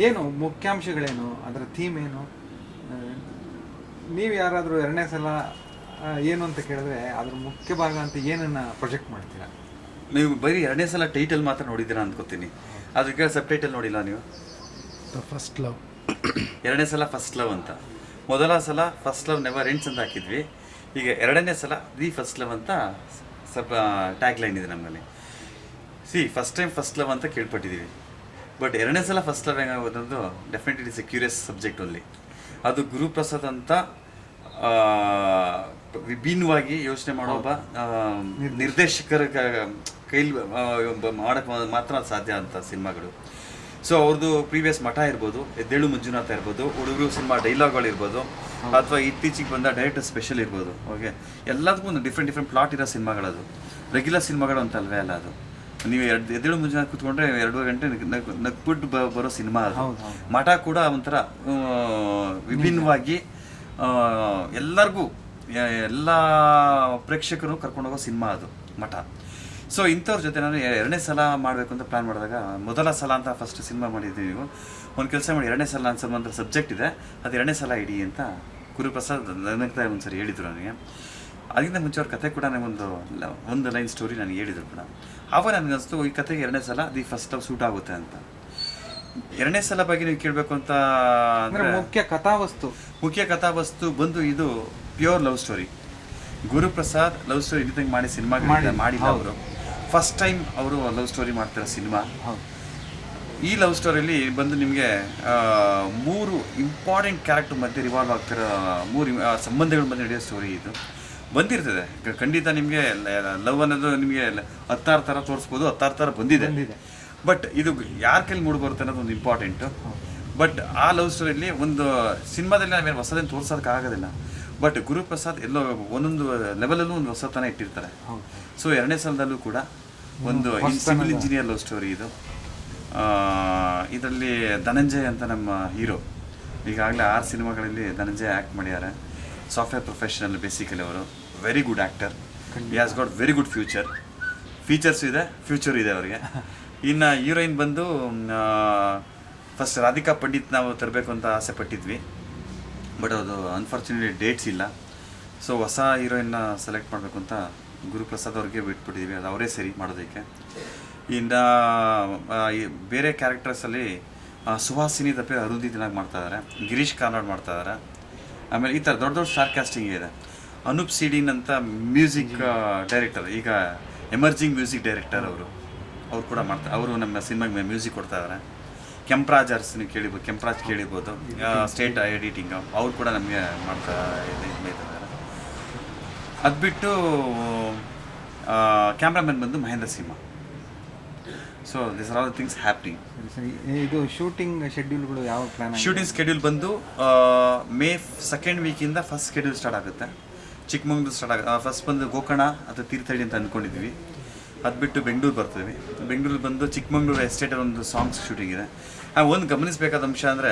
A: ಏನು ಮುಖ್ಯಾಂಶಗಳೇನು, ಅದರ ಥೀಮ್ ಏನು? ನೀವು ಯಾರಾದರೂ ಎರಡನೇ ಸಲ ಏನು ಅಂತ ಕೇಳಿದ್ರೆ ಅದ್ರ ಮುಖ್ಯ ಭಾಗ ಅಂತ ಏನನ್ನ ಪ್ರೊಜೆಕ್ಟ್ ಮಾಡ್ತೀರಾ?
B: ನೀವು ಬರೀ ಎರಡನೇ ಸಲ ಟೈಟಲ್ ಮಾತ್ರ ನೋಡಿದ್ದೀರಾ ಅಂದ್ಕೋತೀನಿ, ಅದಕ್ಕೆ ಸಬ್ ಟೈಟಲ್ ನೋಡಿಲ್ಲ ನೀವು?
C: First love.
B: ಎರಡನೇ ಸಲ ಫಸ್ಟ್ ಲವ್ ಅಂತ, ಮೊದಲ ಸಲ ಫಸ್ಟ್ ಲವ್ ನೆವರ್ ಎಂಡ್ಸ್ ಅಂತ ಹಾಕಿದ್ವಿ. ಈಗ ಎರಡನೇ ಸಲ ದಿ ಫಸ್ಟ್ ಲವ್ ಅಂತ ಸ್ವಲ್ಪ ಟ್ಯಾಗ್ ಲೈನ್ ಇದೆ ನಮ್ಮಲ್ಲಿ. ಫಸ್ಟ್ ಟೈಮ್ ಫಸ್ಟ್ ಲವ್ ಅಂತ ಕೇಳ್ಪಟ್ಟಿದ್ದೀವಿ, ಬಟ್ ಎರಡನೇ ಸಲ ಫಸ್ಟ್ ಲವ್ ಹೆಂಗಾಗೋದು definitely it's a curious subject only. ಅದು ಗುರುಪ್ರಸಾದ್ ಅಂತ ವಿಭಿನ್ನವಾಗಿ ಯೋಚನೆ ಮಾಡೋ ಒಬ್ಬ ನಿರ್ದೇಶಕರ ಕೈಲಿ ಮಾಡೋಕ್ಕೆ ಮಾತ್ರ ಸಾಧ್ಯ ಅಂತ ಸಿನಿಮಾಗಳು. ಸೊ ಅವ್ರದ್ದು ಪ್ರೀವಿಯಸ್ ಮಠ ಇರ್ಬೋದು, ಎದ್ದೇಳು ಮಂಜುನಾಥ ಇರ್ಬೋದು, ಹುಡುಗರು ಸಿನಿಮಾ ಡೈಲಾಗ್ಗಳು ಇರ್ಬೋದು, ಅಥವಾ ಇತ್ತೀಚೆಗೆ ಬಂದ ಡೈರೆಕ್ಟರ್ ಸ್ಪೆಷಲ್ ಇರ್ಬೋದು. ಓಕೆ, ಎಲ್ಲದಕ್ಕೂ ಒಂದು ಡಿಫ್ರೆಂಟ್ ಪ್ಲಾಟ್ ಇರೋ ಸಿನಿಮಾಗಳದು, ರೆಗ್ಯುಲರ್ ಸಿನಿಮಾಗಳು ಅಂತ ಅಲ್ವೇ ಅಲ್ಲ ಅದು. ನೀವು ಎದ್ದೇಳು ಮುಂಜಾನೆ ಕೂತ್ಕೊಂಡ್ರೆ 2 ಗಂಟೆ ನಗ್ಬಿಟ್ಟು ಬರೋ ಸಿನಿಮಾ ಅದು. ಮಠ ಕೂಡ ಒಂಥರ ವಿಭಿನ್ನವಾಗಿ ಎಲ್ಲರಿಗೂ ಎಲ್ಲ ಪ್ರೇಕ್ಷಕರು ಕರ್ಕೊಂಡೋಗೋ ಸಿನಿಮಾ ಅದು ಮಠ. ಸೊ ಇಂಥವ್ರ ಜೊತೆ ನಾನು ಎರಡನೇ ಸಲ ಮಾಡಬೇಕು ಅಂತ ಪ್ಲ್ಯಾನ್ ಮಾಡಿದಾಗ, ಮೊದಲ ಸಲ ಅಂತ ಫಸ್ಟ್ ಸಿನಿಮಾ ಮಾಡಿದ್ದೀವಿ. ನೀವು ಒಂದು ಕೆಲಸ ಮಾಡಿ, ಎರಡನೇ ಸಲ ಅಂತ ಸಬ್ಜೆಕ್ಟ್ ಇದೆ, ಅದು ಎರಡನೇ ಸಲ ಇಡಿ ಅಂತ ಗುರುಪ್ರಸಾದ್ ನನಗೆ ಒಂದ್ಸರಿ ಹೇಳಿದರು ನನಗೆ. ಅದಕ್ಕಿಂತ ಮುಂಚೆ ಅವ್ರ ಕತೆ ಕೂಡ ಒಂದು ಲೈನ್ ಸ್ಟೋರಿ ನನಗೆ ಹೇಳಿದರು ಕೂಡ. ಆವಾಗ ನನಗೆ ಅನಿಸ್ತು ಈ ಕತೆಗೆ ಎರಡನೇ ಸಲ ದಿ ಫಸ್ಟ್ ಲವ್ ಸೂಟ್ ಆಗುತ್ತೆ ಅಂತ. ಎರಡನೇ ಸಲ ಬಗ್ಗೆ ನೀವು ಕೇಳಬೇಕು ಅಂತ ಅಂದರೆ ಮುಖ್ಯ ಕಥಾವಸ್ತು ಬಂದು ಇದು pure love story. Guruprasad love story ಇನ್ನಿತಂಗೆ ಮಾಡಿ ಸಿನಿಮಾಗಳಿಂದ ಮಾಡಿಲ್ಲ ಅವರು. ಫಸ್ಟ್ ಟೈಮ್ ಅವರು ಲವ್ ಸ್ಟೋರಿ ಮಾಡ್ತಿರೋ ಸಿನಿಮಾ. ಈ ಲವ್ ಸ್ಟೋರಿಯಲ್ಲಿ ಬಂದು ನಿಮಗೆ 3 ಇಂಪಾರ್ಟೆಂಟ್ ಕ್ಯಾರೆಕ್ಟರ್ ಮಧ್ಯೆ ರಿವಾಲ್ವ್ ಆಗ್ತಿರೋ 3 ಸಂಬಂಧಗಳ ಮಧ್ಯೆ ನಡೆಯೋ ಸ್ಟೋರಿ ಇದು. ಬಂದಿರ್ತದೆ ಖಂಡಿತ. ನಿಮಗೆ ಲವ್ ಅನ್ನೋದು ನಿಮಗೆ 16 ಥರ ತೋರಿಸ್ಬೋದು, 16 ಥರ ಬಂದಿದೆ. ಬಟ್ ಇದು ಯಾರ ಕೈಲಿ ಮೂಡಿ ಬರುತ್ತೆ ಅನ್ನೋದು ಒಂದು ಇಂಪಾರ್ಟೆಂಟು. ಬಟ್ ಆ ಲವ್ ಸ್ಟೋರಿಯಲ್ಲಿ ಒಂದು ಸಿನಿಮಾದಲ್ಲಿ ನಾವೇನು ಹೊಸದೇನು ತೋರ್ಸೋದಕ್ಕಾಗೋದಿಲ್ಲ, ಬಟ್ ಗುರುಪ್ರಸಾದ್ ಎಲ್ಲೋ ಒಂದೊಂದು ಲೆವೆಲಲ್ಲೂ ಒಂದು ಹೊಸತನ ಇಟ್ಟಿರ್ತಾರೆ. ಸೊ ಎರಡನೇ ಸಲದಲ್ಲೂ ಕೂಡ ಒಂದು ಸಿವಿಲ್ ಇಂಜಿನಿಯರ್ ಲವ್ ಸ್ಟೋರಿ ಇದು. ಇದರಲ್ಲಿ ಧನಂಜಯ್ ಅಂತ ನಮ್ಮ ಹೀರೋ, ಈಗಾಗಲೇ 6 ಸಿನಿಮಾಗಳಲ್ಲಿ ಧನಂಜಯ್ ಆ್ಯಕ್ಟ್ ಮಾಡಿದ್ದಾರೆ. ಸಾಫ್ಟ್ವೇರ್ ಪ್ರೊಫೆಷನಲ್ ಬೇಸಿಕಲಿ ಅವರು, very good actor. He has got very good features ಇದೆ, ಫ್ಯೂಚರ್ ಇದೆ ಅವರಿಗೆ. ಇನ್ನು ಹೀರೋಯಿನ್ ಬಂದು ಫಸ್ಟ್ ರಾಧಿಕಾ ಪಂಡಿತ್ ನಾವು ತರಬೇಕು ಅಂತ ಆಸೆ ಪಟ್ಟಿದ್ವಿ, ಬಟ್ ಅದು ಅನ್ಫಾರ್ಚುನೇಟ್ಲಿ ಡೇಟ್ಸ್ ಇಲ್ಲ. ಸೊ ಹೊಸ ಹೀರೋಯಿನ್ನ ಸೆಲೆಕ್ಟ್ ಮಾಡಬೇಕು ಅಂತ ಗುರುಪ್ರಸಾದ್ ಅವ್ರಿಗೆ ಬಿಟ್ಬಿಟ್ಟಿದ್ವಿ, ಅದು ಅವರೇ ಸರಿ ಮಾಡೋದಕ್ಕೆ. ಇನ್ನು ಬೇರೆ ಕ್ಯಾರೆಕ್ಟರ್ಸಲ್ಲಿ ಸುಹಾಸಿನಿ ದಪ್ಪೆ ಅರುಂಧತಿನಾಗಿ ಮಾಡ್ತಾಯಿದ್ದಾರೆ, ಗಿರೀಶ್ ಕಾರ್ನಾಡ್ ಮಾಡ್ತಾಯಿದ್ದಾರೆ. ಆಮೇಲೆ ಈ ಥರ ದೊಡ್ಡ ಸ್ಟಾರ್ ಕ್ಯಾಸ್ಟಿಂಗ್ ಇದೆ. ಅನೂಪ್ ಸೀಡಿನ್ ಅಂತ ಮ್ಯೂಸಿಕ್ ಡೈರೆಕ್ಟರ್, ಈಗ ಎಮರ್ಜಿಂಗ್ ಮ್ಯೂಸಿಕ್ ಡೈರೆಕ್ಟರ್ ಅವ್ರು ಕೂಡ ಮಾಡ್ತಾರೆ. ಅವರು ನಮ್ಮ ಸಿನಿಮಾಗೆ ಮ್ಯೂಸಿಕ್ ಕೊಡ್ತಾ ಇದ್ದಾರೆ. ಕೆಂಪ್ರಾಜರ್ಸ್ ನೀವು ಕೇಳಿರ್ಬೋದು, ಕೆಂಪ್ರಾಜ್ ಕೇಳಿರ್ಬೋದು, ಸ್ಟೇಟ್ ಎಡಿಟಿಂಗ್ ಅವ್ರು ಕೂಡ ನಮಗೆ ಮಾಡ್ತಾ ಇದ್ದಾರೆ. ಅದು ಬಿಟ್ಟು ಕ್ಯಾಮ್ರಾಮನ್ ಬಂದು Mahendra Simha. So this are all things happening.
A: ಇದು ಶೂಟಿಂಗ್ ಶೆಡ್ಯೂಲ್ಗಳು ಯಾವ ಪ್ಲಾನ್?
B: ಶೂಟಿಂಗ್ ಸ್ಕೆಡ್ಯೂಲ್ ಬಂದು ಮೇ 2nd ವೀಕಿಂದ ಫಸ್ಟ್ ಸ್ಕೆಡ್ಯೂಲ್ ಸ್ಟಾರ್ಟ್ ಆಗುತ್ತೆ. ಚಿಕ್ಕಮಂಗ್ಳೂರು ಸ್ಟಾರ್ಟ್ ಆಗುತ್ತೆ. ಫಸ್ಟ್ ಬಂದು ಗೋಕರ್ಣ ಅಥವಾ ತೀರ್ಥಹಳ್ಳಿ ಅಂತ ಅಂದ್ಕೊಂಡಿದ್ವಿ. ಅದು ಬಿಟ್ಟು ಬೆಂಗಳೂರು ಬರ್ತೀವಿ. ಬೆಂಗಳೂರು ಬಂದು ಚಿಕ್ಕಮಂಗ್ಳೂರು ಎಸ್ಟೇಟಲ್ಲಿ ಒಂದು ಸಾಂಗ್ಸ್ ಶೂಟಿಂಗ್ ಇದೆ. ಒಂದು ಗಮನಿಸಬೇಕಾದ ಅಂಶ ಅಂದರೆ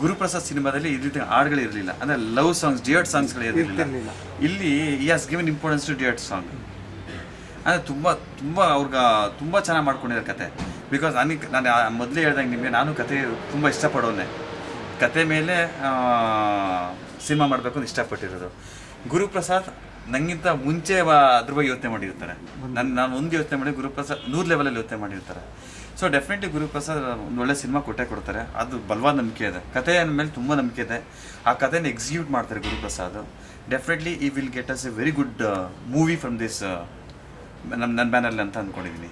B: ಗುರುಪ್ರಸಾದ್ ಸಿನಿಮಾದಲ್ಲಿ ಈ ರೀತಿ ಹಾಡುಗಳಿರಲಿಲ್ಲ, ಅಂದರೆ ಲವ್ ಸಾಂಗ್ಸ್, ಡಿಯಟ್ ಸಾಂಗ್ಸ್ಗಳು ಇರಲಿಲ್ಲ. ಇಲ್ಲಿ ಈ has given importance to duet song. ಅಂದರೆ ಅವ್ರಿಗೆ ತುಂಬ ಚೆನ್ನಾಗಿ ಮಾಡ್ಕೊಂಡಿದ್ದಾರೆ ಕತೆ. ಬಿಕಾಸ್ ನಾನು ಮೊದಲೇ ಹೇಳ್ದಂಗೆ ನಿಮಗೆ, ನಾನು ಕತೆ ತುಂಬ ಇಷ್ಟಪಡೋನೆ, ಕತೆ ಮೇಲೆ ಸಿನಿಮಾ ಮಾಡಬೇಕು ಅಂತ ಇಷ್ಟಪಟ್ಟಿರೋದು. ಗುರುಪ್ರಸಾದ್ ನನಗಿಂತ ಮುಂಚೆ ಅದ್ರ ಬಗ್ಗೆ ಯೋಚನೆ ಮಾಡಿರ್ತಾರೆ. ನಾನು ಒಂದು ಯೋಚನೆ ಮಾಡಿ, ಗುರುಪ್ರಸಾದ್ 100 ಲೆವೆಲಲ್ಲಿ ಯೋಚನೆ ಮಾಡಿರ್ತಾರೆ. ಸೊ ಡೆಫಿನೆಟ್ಲಿ ಗುರುಪ್ರಸಾದ್ ಒಂದು ಒಳ್ಳೆ ಸಿನಿಮಾ ಕೊಡ್ತಾರೆ. ಅದು ಬಲವಾದ ನಂಬಿಕೆ ಇದೆ, ಕಥೆಯ ಮೇಲೆ ತುಂಬ ನಂಬಿಕೆ ಇದೆ. ಆ ಕಥೆನ ಎಕ್ಸಿಕ್ಯೂಟ್ ಮಾಡ್ತಾರೆ ಗುರುಪ್ರಸಾದ್. ಡೆಫಿನೆಟ್ಲಿ ಈ will get us A very good movie from this ನನ್ನ ಬ್ಯಾನರ್ಲಿ ಅಂತ ಅಂದ್ಕೊಂಡಿದ್ದೀನಿ.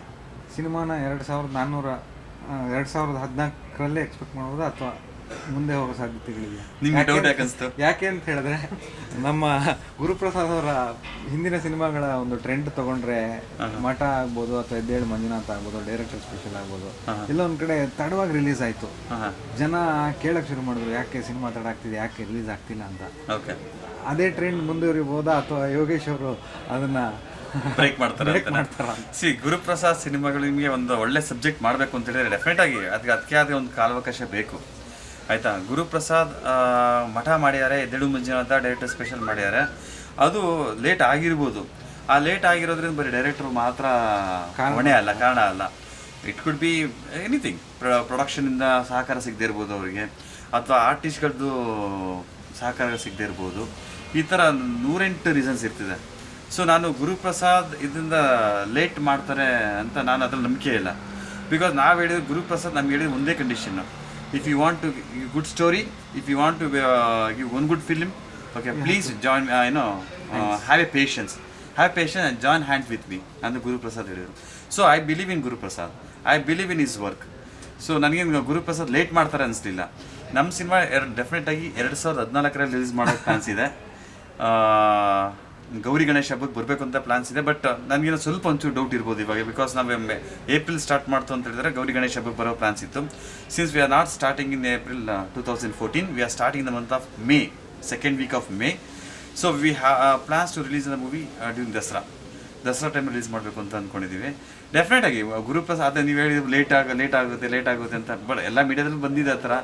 A: ಸಿನಿಮಾನ 2014 ಎಕ್ಸ್ಪೆಕ್ಟ್ ಮಾಡ್ಬೋದಾ ಅಥವಾ ಮುಂದೆ ಹೋಗೋ ಸಾಧ್ಯತೆಗಳಿವೆ?
B: ನಿಮ್ಗೆ ಡೌಟ್ ಯಾಕನ್ಸ್ತು?
A: ಯಾಕೆ ಅಂತ ಹೇಳಿದ್ರೆ, ನಮ್ಮ ಗುರುಪ್ರಸಾದ್ ಅವರ ಹಿಂದಿನ ಸಿನಿಮಾಗಳ ಒಂದು ಟ್ರೆಂಡ್ ತಗೊಂಡ್ರೆ, ಮಠ ಆಗ್ಬೋದು ಅಥವಾ ಎದ್ದೇಳು ಮಂಜುನಾಥ ಆಗ್ಬೋದು, ಡೈರೆಕ್ಟರ್ ಸ್ಪೆಷಲ್ ಆಗ್ಬೋದು, ಎಲ್ಲ ಒಂದು ಕಡೆ ತಡವಾಗಿ ರಿಲೀಸ್ ಆಯಿತು. ಜನ ಕೇಳಕ್ಕೆ ಶುರು ಮಾಡಿದ್ರು, ಯಾಕೆ ಸಿನಿಮಾ ತಡ ಆಗ್ತಿದೆ, ಯಾಕೆ ರಿಲೀಸ್ ಆಗ್ತಿಲ್ಲ ಅಂತ. ಅದೇ ಟ್ರೆಂಡ್ ಮುಂದುವರಿಬೋದಾ ಅಥವಾ ಯೋಗೇಶ್ ಅವರು ಅದನ್ನ
B: ಬ್ರೇಕ್ ಮಾಡ್ತಾರೆ? ಗುರುಪ್ರಸಾದ್ ಸಿನಿಮಾಗಳು ನಿಮಗೆ ಒಂದು ಒಳ್ಳೆ ಸಬ್ಜೆಕ್ಟ್ ಮಾಡಬೇಕು ಅಂತ ಹೇಳಿದ್ರೆ ಡೆಫಿನೆಟ್ ಆಗಿ ಅದಕ್ಕೆ ಆದ ಒಂದು ಕಾಲಾವಕಾಶ ಬೇಕು. ಆಯಿತಾ. ಗುರುಪ್ರಸಾದ್ ಮಠ ಮಾಡಿದ್ದಾರೆ, ಎದ್ದೇಳು ಮುಂಜಾನೆ ಅಂತ ಡೈರೆಕ್ಟರ್ ಸ್ಪೆಷಲ್ ಮಾಡಿದ್ದಾರೆ. ಅದು ಲೇಟ್ ಆಗಿರ್ಬೋದು. ಆ ಲೇಟ್ ಆಗಿರೋದ್ರಿಂದ ಬರೀ ಡೈರೆಕ್ಟ್ರು ಮಾತ್ರ ಹೊಣೆ ಅಲ್ಲ, ಕಾರಣ ಅಲ್ಲ. It could be anything. ಪ್ರೊಡಕ್ಷನಿಂದ ಸಹಕಾರ ಸಿಗದೇ ಇರ್ಬೋದು ಅವರಿಗೆ, ಅಥವಾ ಆರ್ಟಿಸ್ಟ್ಗಳದ್ದು ಸಹಕಾರ ಸಿಗದೇ ಇರ್ಬೋದು. ಈ ಥರ 108 ರೀಸನ್ಸ್ ಇರ್ತಿದೆ. ಸೊ ನಾನು ಗುರುಪ್ರಸಾದ್ ಇದರಿಂದ ಲೇಟ್ ಮಾಡ್ತಾರೆ ಅಂತ ನಾನು ಅದ್ರಲ್ಲಿ ನಂಬಿಕೆ ಇಲ್ಲ. ಬಿಕಾಸ್ ನಾವು ಹೇಳಿದ್ರೆ ಗುರುಪ್ರಸಾದ್ ನಮ್ಗೆ ಹೇಳಿದ್ರೆ ಒಂದೇ condition, if you want to give good story, if you want to give one good film, okay, please join have a patience and join hands with me ಅಂತ ಗುರುಪ್ರಸಾದ್ ಹೇಳಿದರು. So I believe in Guruprasad, I believe in his work. So ನನಗೇನು Guruprasad late ಮಾಡ್ತಾರೆ ಅನಿಸ್ಲಿಲ್ಲ. ನಮ್ಮ cinema ಡೆಫಿನೆಟಾಗಿ 2014ರಲ್ಲಿ release ಮಾಡೋಕ್ಕೆ plans ಇದೆ. ಗೌರಿ ಗಣೇಶ ಹಬ್ಬಕ್ಕೆ ಬರಬೇಕು ಅಂತ ಪ್ಲಾನ್ಸ್ ಇದೆ. ಬಟ್ ನನಗೇನೋ ಸ್ವಲ್ಪ ಒಂಚೂರು ಡೌಟ್ ಇರ್ಬೋದು ಇವಾಗ, ಬಿಕಾಸ್ ನಾವು ಏಪ್ರಿಲ್ ಸ್ಟಾರ್ಟ್ ಮಾಡ್ತು ಅಂತ ಹೇಳಿದ್ರೆ ಗೌರಿ ಗಣೇಶ ಹಬ್ಬಕ್ಕೆ ಬರೋ ಪ್ಲಾನ್ಸ್ ಇತ್ತು. Since we are not starting in April 2014, we are starting in the month of May, second week of May. So we plans to release the movie during Dasara time release ಮಾಡಬೇಕು ಅಂತ ಅಂದ್ಕೊಂಡಿದ್ದೀವಿ. ಡೆಫಿನೆಟಾಗಿ ಗುರುಪ್ರಸಾದ್ ಅದೇ ನೀವು ಹೇಳಿದ್ರು ಲೇಟ್ ಆಗುತ್ತೆ ಅಂತ. But ಎಲ್ಲ ಮೀಡಿಯಾದಲ್ಲಿ ಬಂದಿದೆ ಆ ಥರ.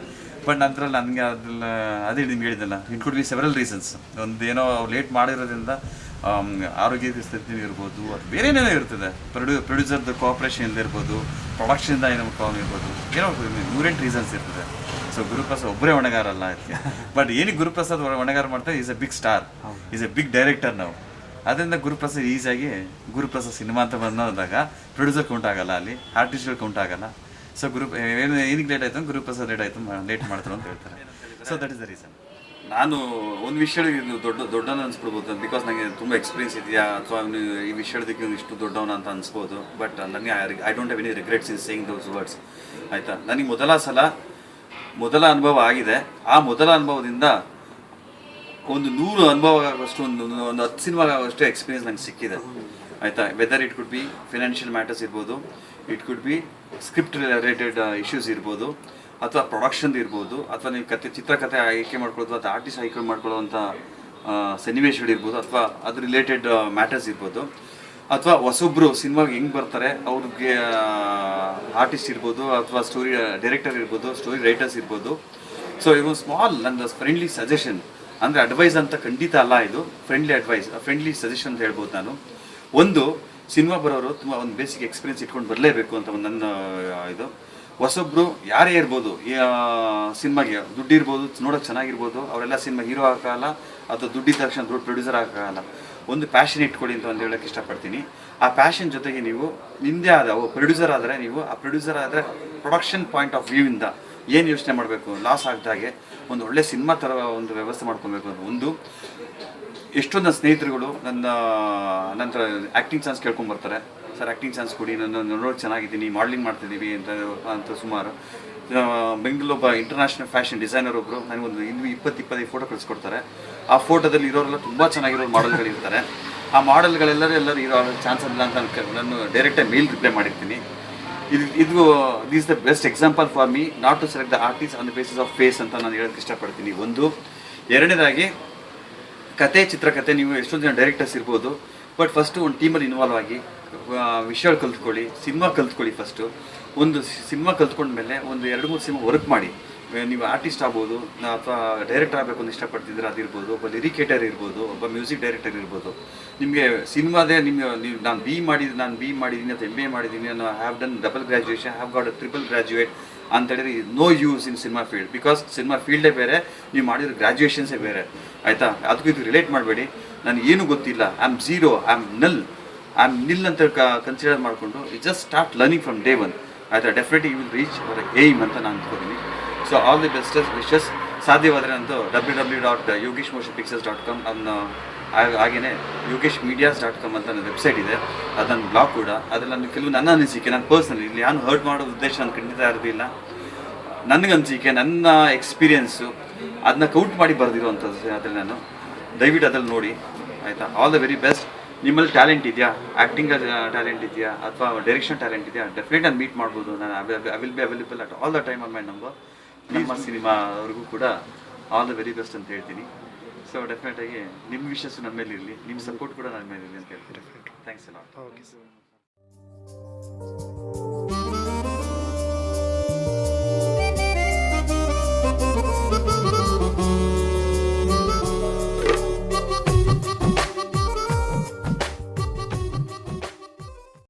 B: ಬಟ್ ನಂತರ ನನಗೆ ಅದ್ರಲ್ಲಿ ಅದೇ ನಿಮ್ಗೆ ಹೇಳಿದ್ದಲ್ಲ, it could be several reasons. ಒಂದೇನೋ ಲೇಟ್ ಮಾಡಿರೋದ್ರಿಂದ ಆರೋಗ್ಯ ಸ್ಥಿತಿ ಇರ್ಬೋದು, ಅದು ಬೇರೆ ಏನೇನೋ ಇರ್ತದೆ. ಪ್ರೊಡ್ಯೂಸರ್ದು ಕೋಆಪ್ರೇಷನ್ ಇಲ್ಲದೆ ಇರ್ಬೋದು, ಪ್ರೊಡಕ್ಷನ್ದ ಏನೋ ಪ್ರಾಬ್ಲಮ್ ಇರ್ಬೋದು, ಏನೋ 108 ರೀಸನ್ಸ್ ಇರ್ತದೆ. ಸೊ ಗುರುಪ್ರಸಾದ್ ಒಬ್ಬರೇ ಹೊಣೆಗಾರ ಅಲ್ಲ ಅದಕ್ಕೆ. ಬಟ್ ಏನಕ್ಕೆ ಗುರುಪ್ರಸಾದ್ ಹೊಣೆಗಾರ ಮಾಡ್ತಾರೆ, is a big star, is a big director. ನಾವು ಅದರಿಂದ ಗುರುಪ್ರಸಾದ್ ಈಸಿಯಾಗಿ ಗುರುಪ್ರಸಾದ್ ಸಿನಿಮಾ ಅಂತ ಬಂದಾಗ ಪ್ರೊಡ್ಯೂಸರ್ ಕೌಂಟ್ ಆಗಲ್ಲ, ಅಲ್ಲಿ ಆರ್ಟಿಸ್ಟ್ಗಳು ಕೌಂಟ್ ಆಗಲ್ಲ. ಸೊ ಏನಕ್ಕೆ ಲೇಟ್ ಆಯಿತು, ಗುರುಪ್ರಸಾದ್ ಲೇಟ್ ಮಾಡ್ತಾರೆ ಅಂತ ಹೇಳ್ತಾರೆ. So that is the reason. ನಾನು ಒಂದು ವಿಷಯಕ್ಕೆ ದೊಡ್ಡವನು ಅನ್ಸ್ಬಿಡ್ಬೋದು, ಬಿಕಾಸ್ ನನಗೆ ತುಂಬ ಎಕ್ಸ್ಪೀರಿಯನ್ಸ್ ಇದೆಯಾ, ಅಥವಾ ಈ ವಿಷಯದಕ್ಕೆ ಇಷ್ಟು ದೊಡ್ಡವನ ಅಂತ ಅನ್ಸ್ಬೋದು. ಬಟ್ ನನಗೆ I don't have any regrets in saying those words. ಆಯಿತಾ. ನನಗೆ ಮೊದಲ ಅನುಭವ ಆಗಿದೆ. ಆ ಮೊದಲ ಅನುಭವದಿಂದ ಒಂದು 100 ಅನುಭವ ಆಗೋಷ್ಟು, ಒಂದು 10 ಸಿನಿಮಾ ಆಗೋಷ್ಟು ಎಕ್ಸ್ಪೀರಿಯನ್ಸ್ ನಂಗೆ ಸಿಕ್ಕಿದೆ. ಆಯಿತಾ. Whether it could be financial matters ಇರ್ಬೋದು, it could be script related issues ಇರ್ಬೋದು, ಅಥವಾ ಪ್ರೊಡಕ್ಷನ್ದು ಇರ್ಬೋದು, ಅಥವಾ ನೀವು ಚಿತ್ರಕಥೆ ಆಯ್ಕೆ ಮಾಡ್ಕೊಳ್ಳೋದು, ಅಥವಾ ಆರ್ಟಿಸ್ಟ್ ಆಯ್ಕೆ ಮಾಡ್ಕೊಳ್ಳೋವಂಥ ಸನ್ನಿವೇಶಗಳಿರ್ಬೋದು, ಅಥವಾ ಅದ್ರ ರಿಲೇಟೆಡ್ ಮ್ಯಾಟರ್ಸ್ ಇರ್ಬೋದು, ಅಥವಾ ಹೊಸೊಬ್ಬರು ಸಿನಿಮಾಗೆ ಹೆಂಗೆ ಬರ್ತಾರೆ ಅವ್ರಿಗೆ ಆರ್ಟಿಸ್ಟ್ ಇರ್ಬೋದು, ಅಥವಾ ಸ್ಟೋರಿ ಡೈರೆಕ್ಟರ್ ಇರ್ಬೋದು, ಸ್ಟೋರಿ ರೈಟರ್ಸ್ ಇರ್ಬೋದು. ಸೊ ಇದು ಸ್ಮಾಲ್ ನನ್ನ ಫ್ರೆಂಡ್ಲಿ ಸಜೆಷನ್, ಅಂದರೆ ಅಡ್ವೈಸ್ ಅಂತ ಖಂಡಿತ ಅಲ್ಲ, ಇದು ಫ್ರೆಂಡ್ಲಿ ಸಜೆಷನ್ ಅಂತ ಹೇಳ್ಬೋದು ನಾನು. ಒಂದು ಸಿನಿಮಾ ಬರೋರು ತುಂಬ ಒಂದು ಬೇಸಿಕ್ ಎಕ್ಸ್ಪೀರಿಯನ್ಸ್ ಇಟ್ಕೊಂಡು ಬರಲೇಬೇಕು ಅಂತ ಒಂದು ನನ್ನ ಇದು. ಹೊಸೊಬ್ಬರು ಯಾರೇ ಇರ್ಬೋದು, ಸಿನಿಮಾಗೆ ದುಡ್ಡು ಇರ್ಬೋದು, ನೋಡೋಕೆ ಚೆನ್ನಾಗಿರ್ಬೋದು, ಅವರೆಲ್ಲ ಸಿನಿಮಾ ಹೀರೋ ಆಗೋಲ್ಲ, ಅಥವಾ ದುಡ್ಡಿದ ತಕ್ಷಣ ದೊಡ್ಡ ಪ್ರೊಡ್ಯೂಸರ್ ಆಗೋಲ್ಲ. ಒಂದು ಪ್ಯಾಷನ್ ಇಟ್ಕೊಳ್ಳಿ ಅಂತ ಒಂದು ಹೇಳೋಕ್ಕೆ ಇಷ್ಟಪಡ್ತೀನಿ. ಆ ಪ್ಯಾಷನ್ ಜೊತೆಗೆ ನೀವು ನಿಮ್ಮದೇ ಆದ ಪ್ರೊಡ್ಯೂಸರ್ ಆದರೆ, ನೀವು ಆ ಪ್ರೊಡ್ಯೂಸರ್ ಆದರೆ ಪ್ರೊಡಕ್ಷನ್ ಪಾಯಿಂಟ್ ಆಫ್ ವ್ಯೂವಿಂದ ಏನು ಯೋಚನೆ ಮಾಡಬೇಕು, ಲಾಸ್ ಆಗದಾಗೆ ಒಂದು ಒಳ್ಳೆ ಸಿನಿಮಾ ಥರ ಒಂದು ವ್ಯವಸ್ಥೆ ಮಾಡ್ಕೊಬೇಕು. ಒಂದು ಎಷ್ಟೊಂದು ನನ್ನ ಸ್ನೇಹಿತರುಗಳು ನನ್ನ ಆ್ಯಕ್ಟಿಂಗ್ ಚಾನ್ಸ್ ಕೇಳ್ಕೊಂಬರ್ತಾರೆ, ಸರ್ ಆ್ಯಕ್ಟಿಂಗ್ ಚಾನ್ಸ್ ಕೊಡಿ, ನಾನು ನೋಡೋಕೆ ಚೆನ್ನಾಗಿದ್ದೀನಿ, ಮಾಡಲಿಂಗ್ ಮಾಡ್ತಿದ್ದೀವಿ ಅಂತ ಸುಮಾರು. ಬೆಂಗಳೂರು ಒಬ್ಬ ಇಂಟರ್ನ್ಯಾಷನಲ್ ಫ್ಯಾಷನ್ ಡಿಸೈನರ್ ಒಬ್ಬರು ನನಗೊಂದು 20-25 ಫೋಟೋ ಕಳಿಸ್ಕೊಡ್ತಾರೆ. ಆ ಫೋಟೋದಲ್ಲಿ ಇರೋರೆಲ್ಲ ತುಂಬ ಚೆನ್ನಾಗಿರೋ ಮಾಡೆಲ್ಗಳಿರ್ತಾರೆ. ಆ ಮಾಡೆಲ್ಗಳೆಲ್ಲರೂ ಇರೋ ಚಾನ್ಸ್ ಇಲ್ಲ ಅಂತ ನಾನು ಡೈರೆಕ್ಟಾಗಿ ಮೇಲ್ ರಿಪ್ಲೈ ಮಾಡಿರ್ತೀನಿ. This the best example for me not to select the artist on the basis of face ಅಂತ ನಾನು ಹೇಳೋಕ್ಕೆ ಇಷ್ಟಪಡ್ತೀನಿ. ಒಂದು. ಎರಡನೇದಾಗಿ ಚಿತ್ರಕಥೆ ನೀವು ಎಷ್ಟೊಂದು ಜನ ಡೈರೆಕ್ಟರ್ಸ್ ಇರ್ಬೋದು, ಬಟ್ ಫಸ್ಟು ಒಂದು ಟೀಮಲ್ಲಿ ಇನ್ವಾಲ್ವ್ ಆಗಿ ವಿಷಯಗಳು ಕಲ್ತ್ಕೊಳ್ಳಿ, ಸಿನಿಮಾ ಕಲ್ತ್ಕೊಳ್ಳಿ. ಫಸ್ಟು ಒಂದು ಸಿನಿಮಾ ಕಲ್ತ್ಕೊಂಡ್ಮೇಲೆ ಒಂದು 2-3 ಸಿನಿಮಾ ವರ್ಕ್ ಮಾಡಿ. ನೀವು ಆರ್ಟಿಸ್ಟ್ ಆಗ್ಬೋದು, ಅಥವಾ ಡೈರೆಕ್ಟರ್ ಆಗಬೇಕು ಅಂತ ಇಷ್ಟಪಡ್ತಿದ್ರೆ ಅದಿರ್ಬೋದು, ಒಬ್ಬ ಲಿರಿಕೇಟರ್ ಇರ್ಬೋದು, ಒಬ್ಬ ಮ್ಯೂಸಿಕ್ ಡೈರೆಕ್ಟರ್ ಇರ್ಬೋದು. ನಿಮಗೆ ಸಿನಿಮಾದೇ ನೀವು ನಾನು ಬಿ ಮಾಡಿದ್ದೀನಿ ಅಥವಾ MA ಮಾಡಿದ್ದೀನಿ, ನಾನು have done double graduation, have got triple graduate ಅಂತ ಹೇಳಿದ್ರೆ no use in cinema field. Because cinema ಫೀಲ್ಡೇ ಬೇರೆ, ನೀವು ಮಾಡಿರೋ ಗ್ರ್ಯಾಜುಯೇಷನ್ಸೇ ಬೇರೆ. ಆಯಿತಾ. ಅದಕ್ಕೂ ಇದು ರಿಲೇಟ್ ಮಾಡಬೇಡಿ. ನನಗೆ ಏನೂ ಗೊತ್ತಿಲ್ಲ, I am zero, I am nil ಅಂತ ಕನ್ಸಿಡರ್ ಮಾಡಿಕೊಂಡು just start learning from day 1. ಆಯಿತಾ. Definitely you will reach our aim ಅಂತ ನಾನು ಅಂದ್ಕೊತೀನಿ. So all the bestest wishes. ಸಾಧ್ಯವಾದರೆ ನಂದು www.yogeshmotionpictures.com ಹಾಗೆಯೇ yogeshmedias.com ಅಂತ ನನ್ನ ವೆಬ್ಸೈಟ್ ಇದೆ, ಅದು ನನ್ನ ಬ್ಲಾಗ್ ಕೂಡ. ಅದರಲ್ಲಿ ನಾನು ಕೆಲವು ನನ್ನ ಅನಿಸಿಕೆ, ನಾನು ಪರ್ಸನಲಿ ಇಲ್ಲಿ ಏನು ಹರ್ಟ್ ಮಾಡೋ ಉದ್ದೇಶ ನಾನು ಖಂಡಿತ ಇರೋದಿಲ್ಲ. ನನಗನ್ಸಿಕೆ, ನನ್ನ ಎಕ್ಸ್ಪೀರಿಯೆನ್ಸು ಅದನ್ನ ಕೌಂಟ್ ಮಾಡಿ ಬರೆದಿರೋವಂಥದ್ದು. ಅದರಲ್ಲಿ ನಾನು ದಯವಿಟ್ಟು ಅದ್ರಲ್ಲಿ ನೋಡಿ. ಆಯಿತಾ. All the very best. ನಿಮ್ಮಲ್ಲಿ ಟ್ಯಾಲೆಂಟ್ ಇದೆಯಾ, ಆ್ಯಕ್ಟಿಂಗ್ ಟ್ಯಾಲೆಂಟ್ ಇದೆಯಾ, ಅಥವಾ ಡೈರೆಕ್ಷನ್ ಟ್ಯಾಲೆಂಟ್ ಇದೆಯಾ, ಡೆಫಿನೆಟ್ ನಾನು ಮೀಟ್ ಮಾಡ್ಬೋದು. ನಾನು I will be available at all the time on my number. ನಿಮ್ಮ ಸಿನಿಮಾವರೆಗೂ ಕೂಡ ಆಲ್ ದ ವೆರಿ ಬೆಸ್ಟ್ ಅಂತ ಹೇಳ್ತೀನಿ. ಸೊ ಡೆಫಿನೆಟಾಗಿ ನಿಮ್ಮ ವಿಶಸ್ಸು ನನ್ನ ಮೇಲೆ ಇರಲಿ, ನಿಮ್ಮ ಸಪೋರ್ಟ್ ಕೂಡ ನನ್ನ ಮೇಲೆ ಇರಲಿ ಅಂತ ಹೇಳ್ತೀನಿ. Thanks a lot.
C: Okay sir.